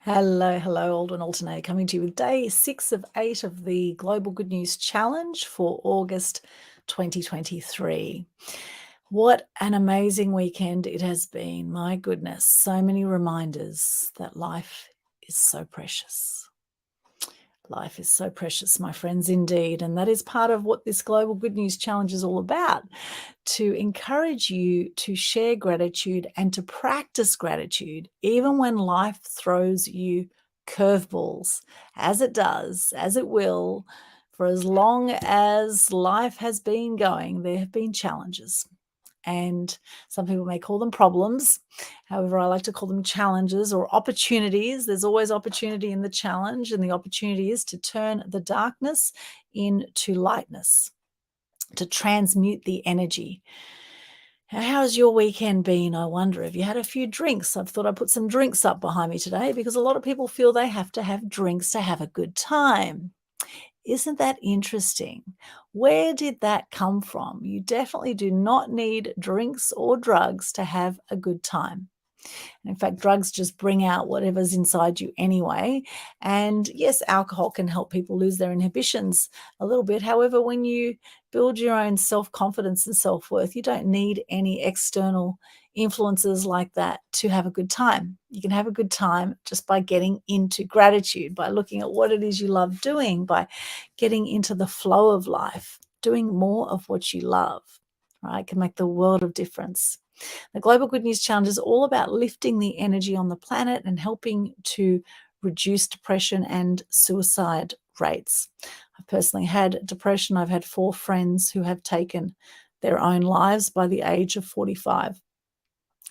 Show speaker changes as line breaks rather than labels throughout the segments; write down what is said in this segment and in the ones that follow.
Hello, hello, Alden Alternator coming to you with day 6 of 8 of the Global Good News Challenge for August 2023. What an amazing weekend it has been. My goodness, so many reminders that life is so precious. Life is so precious, my friends, indeed. And that is part of what this Global Good News Challenge is all about, to encourage you to share gratitude and to practice gratitude, even when life throws you curveballs, as it does, as it will. For as long as life has been going, there have been challenges. And some people may call them problems. However, I like to call them challenges or opportunities. There's always opportunity in the challenge, and the opportunity is to turn the darkness into lightness, to transmute the energy. How's your weekend been? I wonder. Have you had a few drinks? I've thought I'd put some drinks up behind me today because a lot of people feel they have to have drinks to have a good time. Isn't that interesting? Where did that come from? You definitely do not need drinks or drugs to have a good time. In fact, drugs just bring out whatever's inside you anyway. And yes, alcohol can help people lose their inhibitions a little bit. However, when you build your own self-confidence and self-worth, you don't need any external influences like that to have a good time. You can have a good time just by getting into gratitude, by looking at what it is you love doing, by getting into the flow of life, doing more of what you love, right? Can make the world of difference. The Global Good News Challenge is all about lifting the energy on the planet and helping to reduce depression and suicide rates. I've personally had depression. I've had 4 friends who have taken their own lives by the age of 45.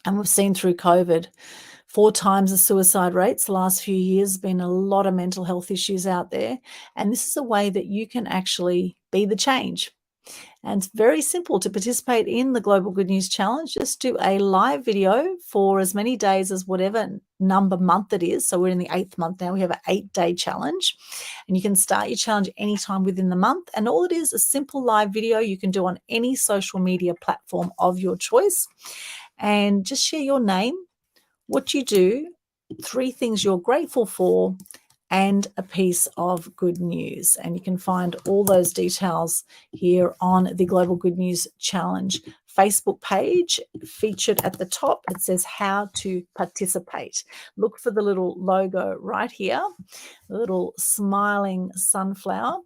And we've seen through COVID 4 times the suicide rates the last few years. Been a lot of mental health issues out there. And this is a way that you can actually be the change. And it's very simple to participate in the Global Good News Challenge. Just do a live video for as many days as whatever month it is. So we're in the 8th month now. We have an 8-day challenge. And you can start your challenge anytime within the month. And all it is a simple live video you can do on any social media platform of your choice. And just share your name, what you do, 3 things you're grateful for, and a piece of good news. And you can find all those details here on the Global Good News Challenge Facebook page. Featured at the top, it says how to participate. Look for the little logo right here, the little smiling sunflower.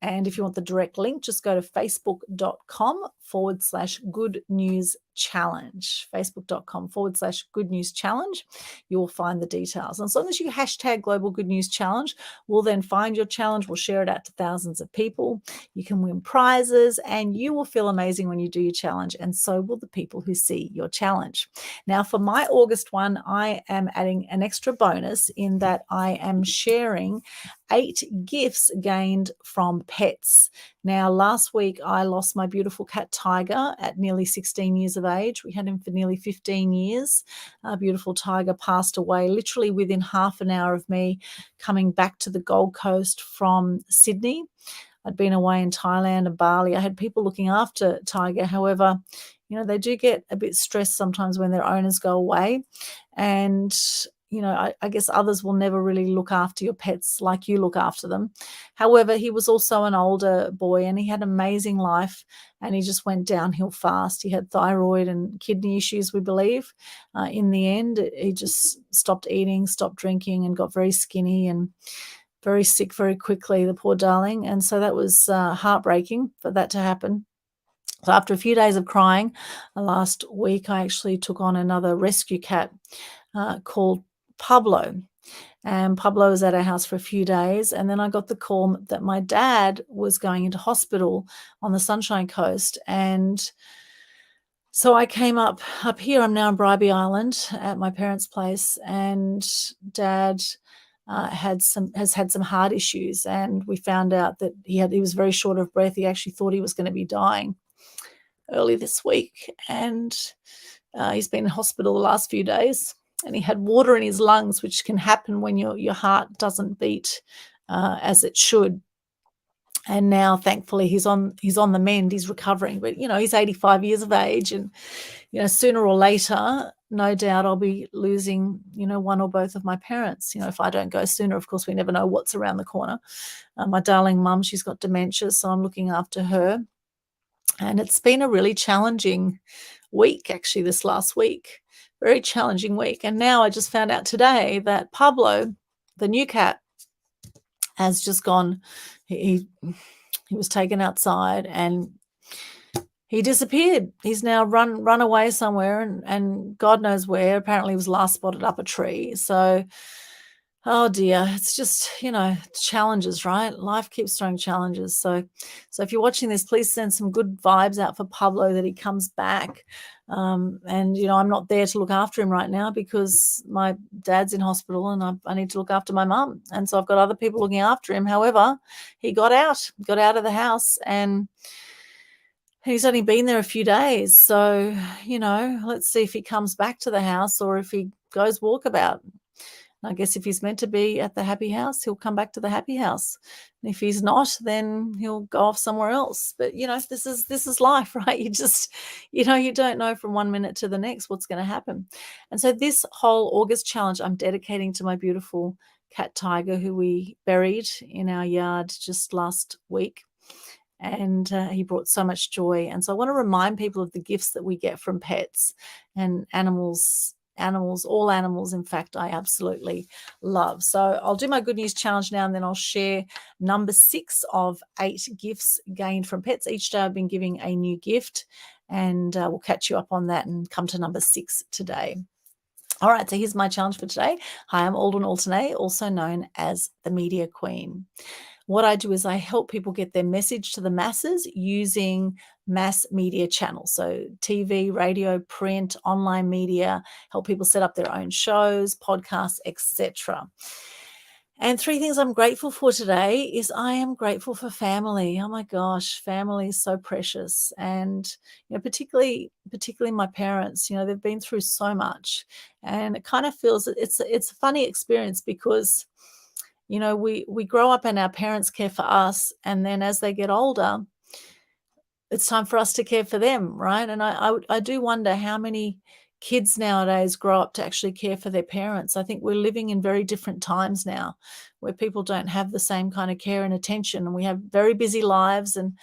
And if you want the direct link, just go to facebook.com/good news challenge. Facebook.com/good news challenge. You will find the details. And as long as you hashtag Global Good News Challenge, we'll then find your challenge. We'll share it out to thousands of people. You can win prizes, and you will feel amazing when you do your challenge. And so will the people who see your challenge. Now, for my August one, I am adding an extra bonus in that I am sharing 8 gifts gained from pets. Now, last week I lost my beautiful cat Tiger at nearly 16 years of age. We had him for nearly 15 years. Our beautiful Tiger passed away literally within half an hour of me coming back to the Gold Coast from Sydney. I'd been away in Thailand and Bali. I had people looking after Tiger. However, they do get a bit stressed sometimes when their owners go away. And I guess others will never really look after your pets like you look after them. However, he was also an older boy and he had an amazing life, and he just went downhill fast. He had thyroid and kidney issues, we believe. In the end, he just stopped eating, stopped drinking, and got very skinny and very sick very quickly, the poor darling. And so that was heartbreaking for that to happen. So after a few days of crying, last week I actually took on another rescue cat called Pablo. And Pablo was at our house for a few days. And then I got the call that my dad was going into hospital on the Sunshine Coast. And so I came up here. I'm now in Bribie Island at my parents' place. And Dad has had some heart issues. And we found out that he was very short of breath. He actually thought he was going to be dying early this week. And he's been in hospital the last few days. And he had water in his lungs, which can happen when your heart doesn't beat as it should. And now, thankfully, he's on the mend. He's recovering, but he's 85 years of age, and sooner or later, no doubt I'll be losing, one or both of my parents. If I don't go sooner, of course, we never know what's around the corner. My darling mum, she's got dementia, so I'm looking after her. And it's been a really challenging week, actually, this last week. Very challenging week. And now I just found out today that Pablo, the new cat, has just gone. He was taken outside and he disappeared. He's now run away somewhere, and God knows where. Apparently he was last spotted up a tree. So, oh dear, it's just, challenges, right? Life keeps throwing challenges. So if you're watching this, please send some good vibes out for Pablo that he comes back. And, I'm not there to look after him right now because my dad's in hospital and I need to look after my mum. And so I've got other people looking after him. However, he got out of the house, and he's only been there a few days. So, let's see if he comes back to the house or if he goes walkabout. I guess if he's meant to be at the happy house, he'll come back to the happy house. And if he's not, then he'll go off somewhere else. But, this is life, right? You just, you don't know from one minute to the next what's going to happen. And so this whole August challenge, I'm dedicating to my beautiful cat Tiger, who we buried in our yard just last week. And he brought so much joy. And so I want to remind people of the gifts that we get from pets and animals, all animals, in fact, I absolutely love. So I'll do my good news challenge now, and then I'll share number 6 of 8 gifts gained from pets. Each day I've been giving a new gift, and we'll catch you up on that and come to number 6 today. All right, so here's my challenge for today. Hi, I'm Aldrin Alternate, also known as the Media Queen. What I do is I help people get their message to the masses using mass media channels. So TV, radio, print, online media, help people set up their own shows, podcasts, etc. And 3 things I'm grateful for today is I am grateful for family. Oh my gosh, family is so precious. And, particularly my parents, they've been through so much. And it kind of feels it's a funny experience because we grow up and our parents care for us, and then as they get older, it's time for us to care for them, right? And I do wonder how many kids nowadays grow up to actually care for their parents. I think we're living in very different times now where people don't have the same kind of care and attention, and we have very busy lives and,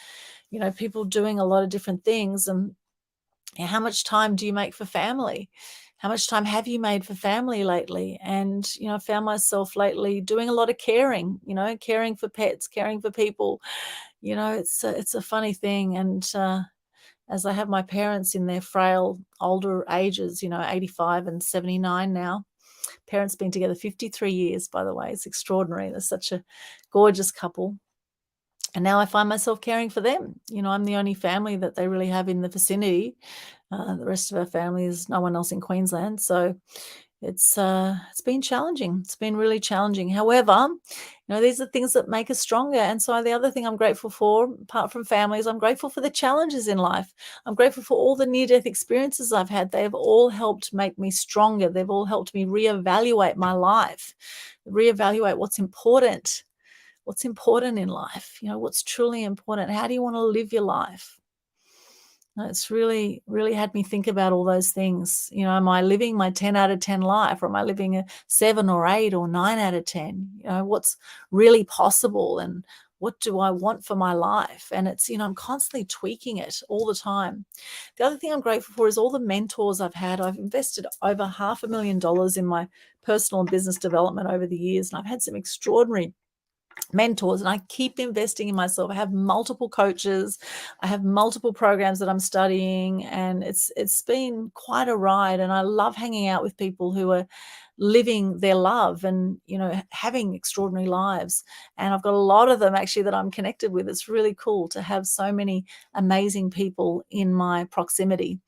people doing a lot of different things. And how much time do you make for family? How much time have you made for family lately? And, I found myself lately doing a lot of caring, caring for pets, caring for people. It's a funny thing. And as I have my parents in their frail, older ages, 85 and 79 now. Parents been together 53 years, by the way. It's extraordinary. They're such a gorgeous couple. And now I find myself caring for them. I'm the only family that they really have in the vicinity. The rest of our family is no one else in Queensland. So it's been challenging. It's been really challenging. However, these are things that make us stronger. And so the other thing I'm grateful for, apart from families, I'm grateful for the challenges in life. I'm grateful for all the near-death experiences I've had. They've all helped make me stronger. They've all helped me reevaluate my life, reevaluate what's important in life, what's truly important. How do you want to live your life? It's really, really had me think about all those things. Am I living my 10 out of 10 life, or am I living a 7 or 8 or 9 out of 10? What's really possible, and what do I want for my life? And it's, I'm constantly tweaking it all the time. The other thing I'm grateful for is all the mentors I've had. I've invested over $500,000 in my personal and business development over the years, and I've had some extraordinary mentors, and I keep investing in myself. I have multiple coaches, I have multiple programs that I'm studying, and it's been quite a ride. And I love hanging out with people who are living their love and having extraordinary lives. And I've got a lot of them actually that I'm connected with. It's really cool to have so many amazing people in my proximity.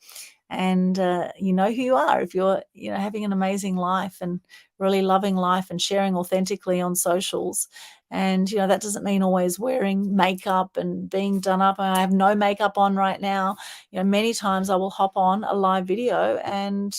And you know who you are if you're having an amazing life and really loving life and sharing authentically on socials. And that doesn't mean always wearing makeup and being done up. I have no makeup on right now. Many times I will hop on a live video and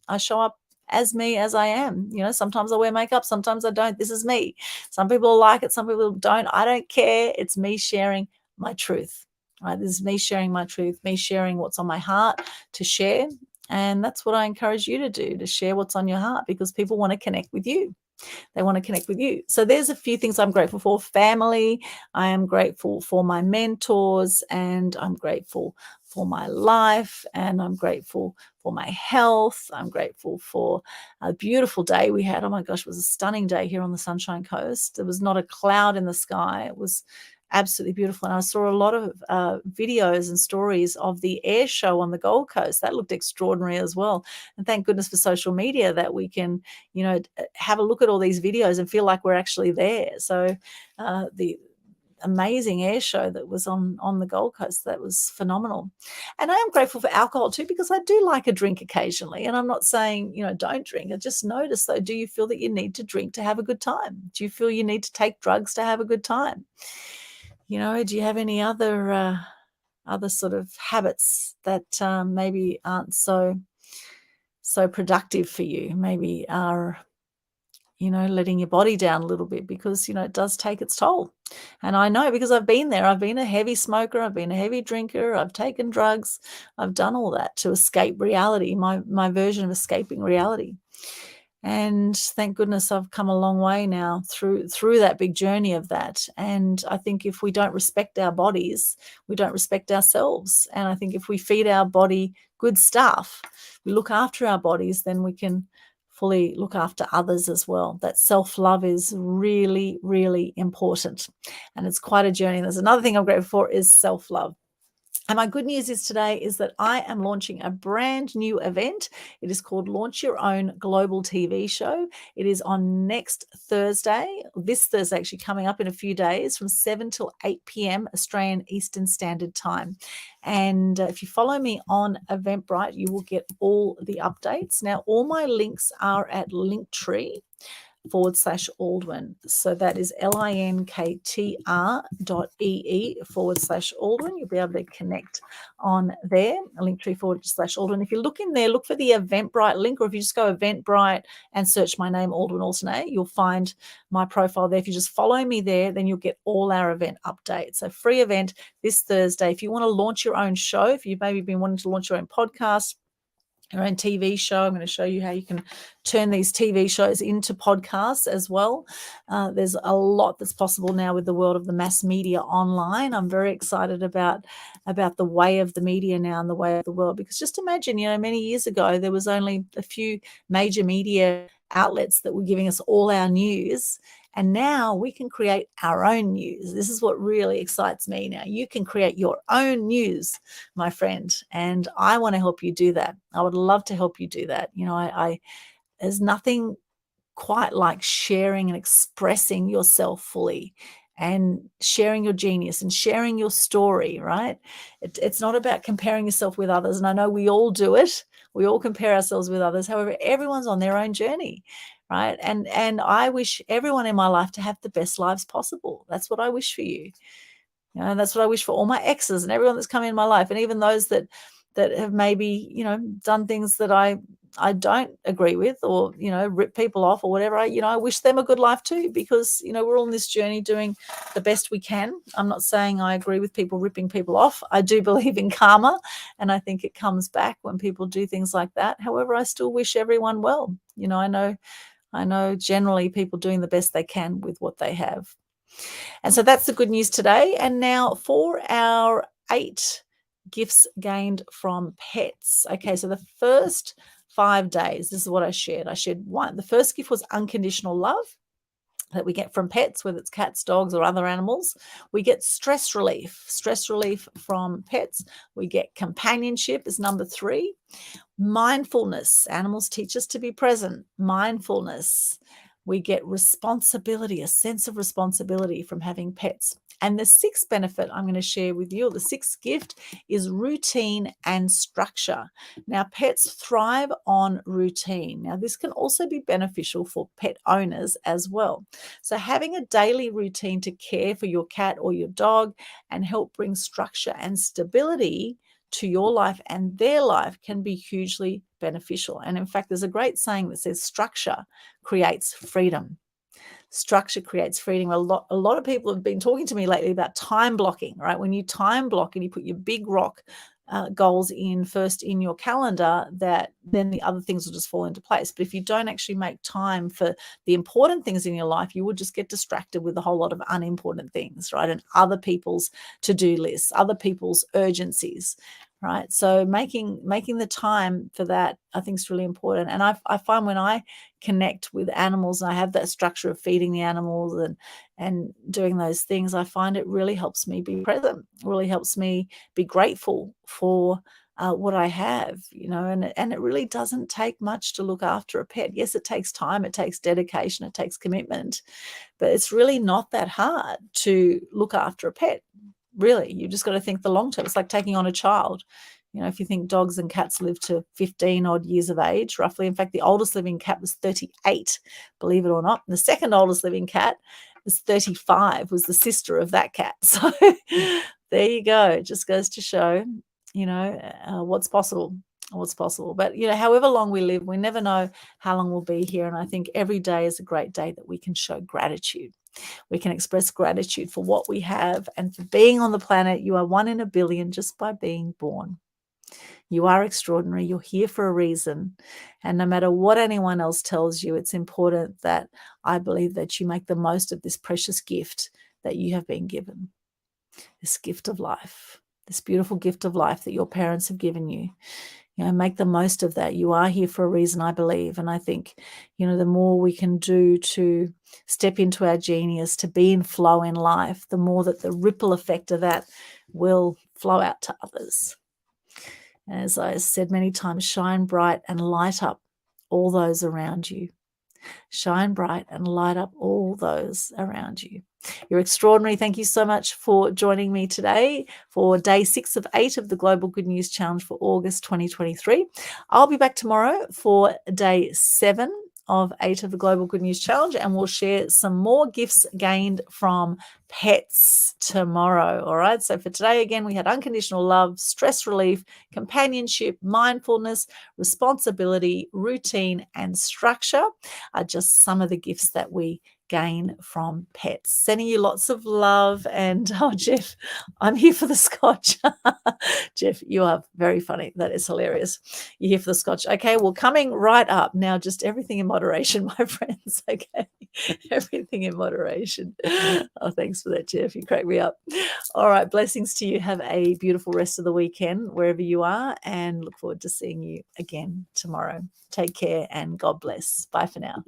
I show up as me as I am. Sometimes I wear makeup, sometimes I don't. This is me. Some people like it, some people don't. I don't care. It's me sharing my truth. Right, this is me sharing my truth, me sharing what's on my heart to share. And that's what I encourage you to do, to share what's on your heart, because people want to connect with you. They want to connect with you. So there's a few things I'm grateful for. Family, I am grateful for my mentors, and I'm grateful for my life, and I'm grateful for my health. I'm grateful for a beautiful day we had. Oh my gosh, it was a stunning day here on the Sunshine Coast. There was not a cloud in the sky. It was absolutely beautiful. And I saw a lot of videos and stories of the air show on the Gold Coast. That looked extraordinary as well. And thank goodness for social media that we can, have a look at all these videos and feel like we're actually there. So the amazing air show that was on the Gold Coast, that was phenomenal. And I am grateful for alcohol too, because I do like a drink occasionally. And I'm not saying, don't drink. I just notice, though, do you feel that you need to drink to have a good time? Do you feel you need to take drugs to have a good time? Do you have any other sort of habits that maybe aren't so productive for you? Maybe are letting your body down a little bit, because it does take its toll. And I know, because I've been there. I've been a heavy smoker, I've been a heavy drinker, I've taken drugs, I've done all that to escape reality, my version of escaping reality. And thank goodness I've come a long way now through that big journey of that. And I think if we don't respect our bodies, we don't respect ourselves. And I think if we feed our body good stuff, we look after our bodies, then we can fully look after others as well. That self-love is really, really important. And it's quite a journey. There's another thing I'm grateful for, is self-love. And my good news today is that I am launching a brand new event. It is called Launch Your Own Global TV Show. It is on next Thursday, this Thursday actually, coming up in a few days, from 7 till 8 p.m. Australian Eastern Standard Time. And if you follow me on Eventbrite, you will get all the updates. Now, all my links are at Linktree /Aldwin. So that is linktr.ee/Aldwin. You'll be able to connect on there, Linktree /Aldwin. If you look in there, look for the Eventbrite link, or if you just go Eventbrite and search my name, Aldwin Alternate, you'll find my profile there. If you just follow me there, then you'll get all our event updates. So free event this Thursday. If you want to launch your own show, if you've maybe been wanting to launch your own podcast, your own TV show, I'm going to show you how you can turn these TV shows into podcasts as well. There's a lot that's possible now with the world of the mass media online. I'm very excited about the way of the media now and the way of the world, because just imagine, many years ago, there was only a few major media outlets that were giving us all our news. And now we can create our own news. This is what really excites me now. You can create your own news, my friend, and I want to help you do that. I would love to help you do that. There's nothing quite like sharing and expressing yourself fully, and sharing your genius and sharing your story, right? It's not about comparing yourself with others. And I know we all do it. We all compare ourselves with others. However, everyone's on their own journey, right? And I wish everyone in my life to have the best lives possible. That's what I wish for you. And that's what I wish for all my exes and everyone that's come in my life, and even those that have maybe, done things that I don't agree with, or, rip people off or whatever. I wish them a good life too, because, we're all on this journey doing the best we can. I'm not saying I agree with people ripping people off. I do believe in karma, and I think it comes back when people do things like that. However, I still wish everyone well. I know generally people doing the best they can with what they have. And so that's the good news today. And now for our 8 gifts gained from pets. Okay, so the first 5 days, this is what I shared. I shared one. The first gift was unconditional love that we get from pets, whether it's cats, dogs, or other animals. We get stress relief from pets. We get companionship is number 3. Mindfulness. Animals teach us to be present. Mindfulness. We get responsibility, a sense of responsibility from having pets. And the 6th benefit I'm going to share with you, or the 6th gift, is routine and structure. Now, pets thrive on routine. Now, this can also be beneficial for pet owners as well. So having a daily routine to care for your cat or your dog and help bring structure and stability to your life and their life can be hugely beneficial. And in fact, there's a great saying that says structure creates freedom. Structure creates freedom. A lot of people have been talking to me lately about time blocking, right? When you time block and you put your big rock goals in first in your calendar, that then the other things will just fall into place. But if you don't actually make time for the important things in your life, you will just get distracted with a whole lot of unimportant things, right? And other people's to-do lists, other people's urgencies, right? So making the time for that, I think, is really important. And I find when I connect with animals and I have that structure of feeding the animals and doing those things, I find it really helps me be present, really helps me be grateful for what I have, and it really doesn't take much to look after a pet. Yes, it takes time, it takes dedication, it takes commitment, but it's really not that hard to look after a pet. Really, you just got to think the long term. It's like taking on a child. If you think dogs and cats live to 15 odd years of age, roughly. In fact, the oldest living cat was 38, believe it or not. And the second oldest living cat was 35, was the sister of that cat. So there you go. It just goes to show, what's possible. What's possible. But, however long we live, we never know how long we'll be here. And I think every day is a great day that we can show gratitude. We can express gratitude for what we have and for being on the planet. You are 1 in a billion just by being born. You are extraordinary. You're here for a reason. And no matter what anyone else tells you, it's important that I believe that you make the most of this precious gift that you have been given, this gift of life, this beautiful gift of life that your parents have given you. Make the most of that. You are here for a reason, I believe. And I think, the more we can do to step into our genius, to be in flow in life, the more that the ripple effect of that will flow out to others. As I said many times, shine bright and light up all those around you. Shine bright and light up all those around you. You're extraordinary. Thank you so much for joining me today for day 6 of 8 of the Global Good News Challenge for August 2023. I'll be back tomorrow for day 7 of 8 of the Global Good News Challenge, and we'll share some more gifts gained from pets tomorrow. All right. So for today, again, we had unconditional love, stress relief, companionship, mindfulness, responsibility, routine, and structure are just some of the gifts that we gain from pets. Sending you lots of love. And Jeff, I'm here for the scotch. Jeff, you are very funny. That is hilarious. You're here for the scotch. Okay, well, coming right up now, just everything in moderation, my friends. Okay, everything in moderation. Oh, thanks for that, Jeff. You crack me up. All right, blessings to you. Have a beautiful rest of the weekend wherever you are, and look forward to seeing you again tomorrow. Take care and God bless. Bye for now.